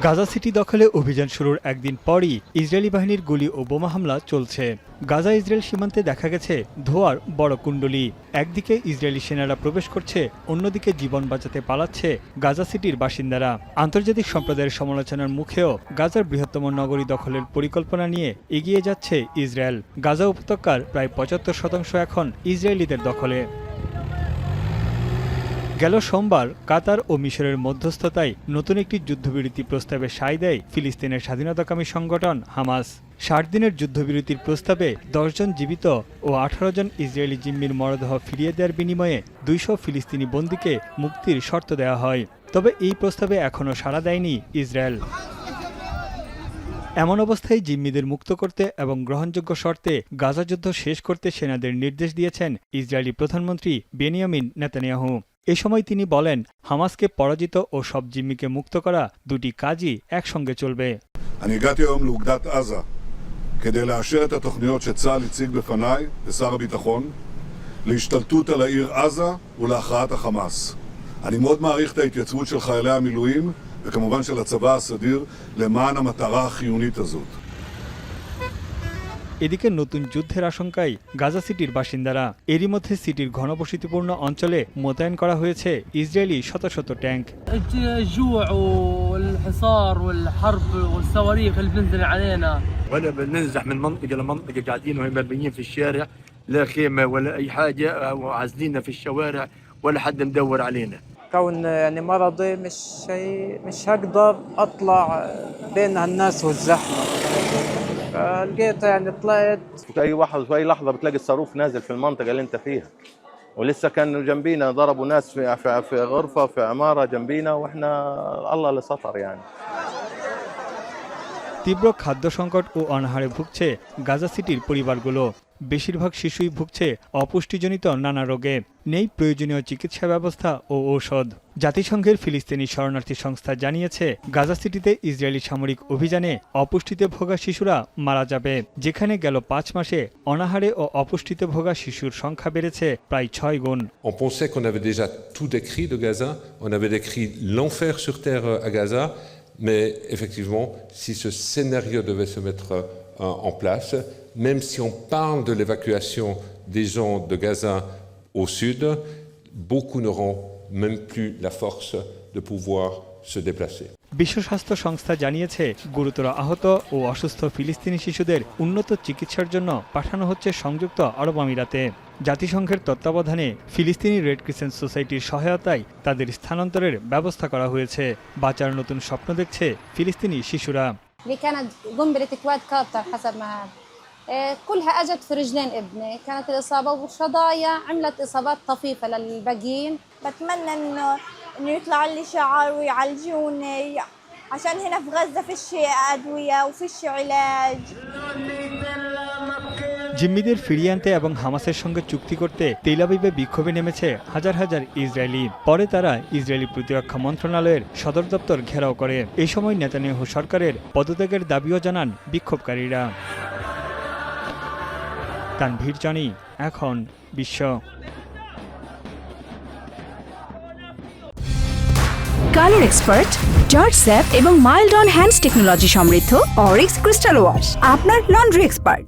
Gaza city দখলে অভিযান শুরুর একদিন পরই ইসরায়েলি বাহিনীর গুলি ও বোমা হামলা চলছে। গাজা ইসরায়েল সীমান্তে দেখা গেছে ধোঁয়ার বড় কুণ্ডলী। একদিকে ইসরায়েলি সেনারা প্রবেশ করছে, অন্যদিকে জীবন বাঁচাতে পালাচ্ছে গাজা সিটির বাসিন্দারা। আন্তর্জাতিক সম্প্রদায়ের সমালোচনার মুখেও গাজার বৃহত্তম নগরী দখলের পরিকল্পনা নিয়ে এগিয়ে যাচ্ছে ইসরায়েল। গাজা উপত্যকার প্রায় ৭৫% এখন ইসরায়েলিদের দখলে। গেল সোমবার কাতার ও মিশরের মধ্যস্থতায় নতুন একটি যুদ্ধবিরতি প্রস্তাবে সায় দেয় ফিলিস্তিনের স্বাধীনতাকামী সংগঠন হামাস। ৬০ দিনের যুদ্ধবিরতির প্রস্তাবে ১০ জন জীবিত ও ১৮ জন ইসরায়েলি জিম্মির মরদেহ ফিরিয়ে দেওয়ার বিনিময়ে ২০০ ফিলিস্তিনি বন্দীকে মুক্তির শর্ত দেওয়া হয়। তবে এই প্রস্তাবে এখনও সাড়া দেয়নি ইসরায়েল। এমন অবস্থায় জিম্মিদের মুক্ত করতে এবং গ্রহণযোগ্য শর্তে গাজা যুদ্ধ শেষ করতে সেনাদের নির্দেশ দিয়েছেন ইসরায়েলি প্রধানমন্ত্রী বেনিয়ামিন নেতানিয়াহু। এ সময় তিনি বলেন, হামাসকে পরাজিত ও সব জিম্মিকে মুক্ত করা দুটি কাজই একসঙ্গে চলবে। אני הגעתי היום לאוגדת עזה כדי לאשר את התוכניות שצה"ל הציג בפניי לשר הביטחון להשתלטות על העיר עזה ולהכרעת החמאס. אני מאוד מעריך את ההתייצבות של חיילי המילואים וכמובן של הצבא הסדיר למען המטרה החיונית הזאת. এদিকে নতুন যুদ্ধের আশঙ্কায় গাজা সিটির বাসিন্দারা। এরই মধ্যে সিটির ঘনবসতিপূর্ণ অঞ্চলে মোতায়েন করা হয়েছে ইসরায়েলি শত শত ট্যাঙ্ক। الجوع والحصار والحرب والصواريخ اللي بتنزل علينا ولا بننزح من منطقة لمنطقة، قاعدين وهم مرميين في الشارع، لا خيمة ولا أي حاجة، وعازليننا في الشوارع ولا حد مدور علينا. كون يعني مرضي مش هقدر اطلع بين الناس والزحمه، فلقيت يعني طلعت. في اي لحظه بتلاقي الصاروخ نازل في المنطقه اللي انت فيها، ولسه كانوا جنبينا ضربوا ناس في غرفه في عماره جنبينا، واحنا الله اللي سطر يعني. তীব্র খাদ্য সংকট ও অনাহারে ভুগছে গাজা সিটির পরিবারগুলো। বেশিরভাগ শিশুই ভুগছে অপুষ্টিজনিত নানা রোগে। নেই প্রয়োজনীয় চিকিৎসা ব্যবস্থা ও ঔষধ। জাতিসংঘের ফিলিস্তিনি শরণার্থী সংস্থা জানিয়েছে, গাজা সিটিতে ইসরায়েলি সামরিক অভিযানে অপুষ্টিতে ভোগা শিশুরা মারা যাবে, যেখানে গেল ৫ মাসে অনাহারে ও অপুষ্টিতে ভোগা শিশুর সংখ্যা বেড়েছে প্রায় ৬ গুণ। On pensait qu'on avait déjà tout décrit de Gaza, on avait décrit l'enfer sur terre à Gaza, mais effectivement, si ce scénario devait se mettre en place, même si on parle de l'évacuation des gens de Gaza au sud, beaucoup n'auront même plus la force de pouvoir se déplacer. বিশ্ব স্বাস্থ্য সংস্থা জানিয়েছে, গুরুতর আহত ও অসুস্থ ফিলিস্তিনি শিশুদের উন্নত চিকিৎসার জন্য পাঠানো হচ্ছে সংযুক্ত আরব আমিরাতে। জাতিসংঘের তত্ত্বাবধানে ফিলিস্তিনি রেড ক্রিসেন্ট সোসাইটির সহায়তায় তাদের স্থানান্তরের ব্যবস্থা করা হয়েছে। বাঁচার নতুন স্বপ্ন দেখছে ফিলিস্তিনি শিশুরা। كانت قنبلة كواد قاطر حسب ما كلها اجت في رجلين ابني، كانت الاصابه وشظايا عملت اصابات طفيفه للباقيين. بتمنى انه يطلع لي شعار ويعالجوني، عشان هنا في غزه فيش ادويه وفيش علاج. জিম্মিদের ফিরিয়ে আনতে এবং হামাসের সঙ্গে চুক্তি করতে তেল আবিবে বিক্ষোভে নেমেছে হাজার হাজার ইসরায়েলি। পরে তারা ইসরায়েলি প্রতিরক্ষা মন্ত্রণালয়ের সদর দপ্তর ঘেরাও করে। এই সময় নেতানিয়াহু সরকারের পদত্যাগের দাবিও জানান বিক্ষোভকারীরা। তানভীর জানি, এখন বিশ্ব। কালার এক্সপার্ট, জর্জ স্যাপ এবং মাইল্ড অন হ্যান্ডস টেকনোলজি সমৃদ্ধ অরিক্স ক্রিস্টাল ওয়াশ আপনার লন্ড্রি এক্সপার্ট।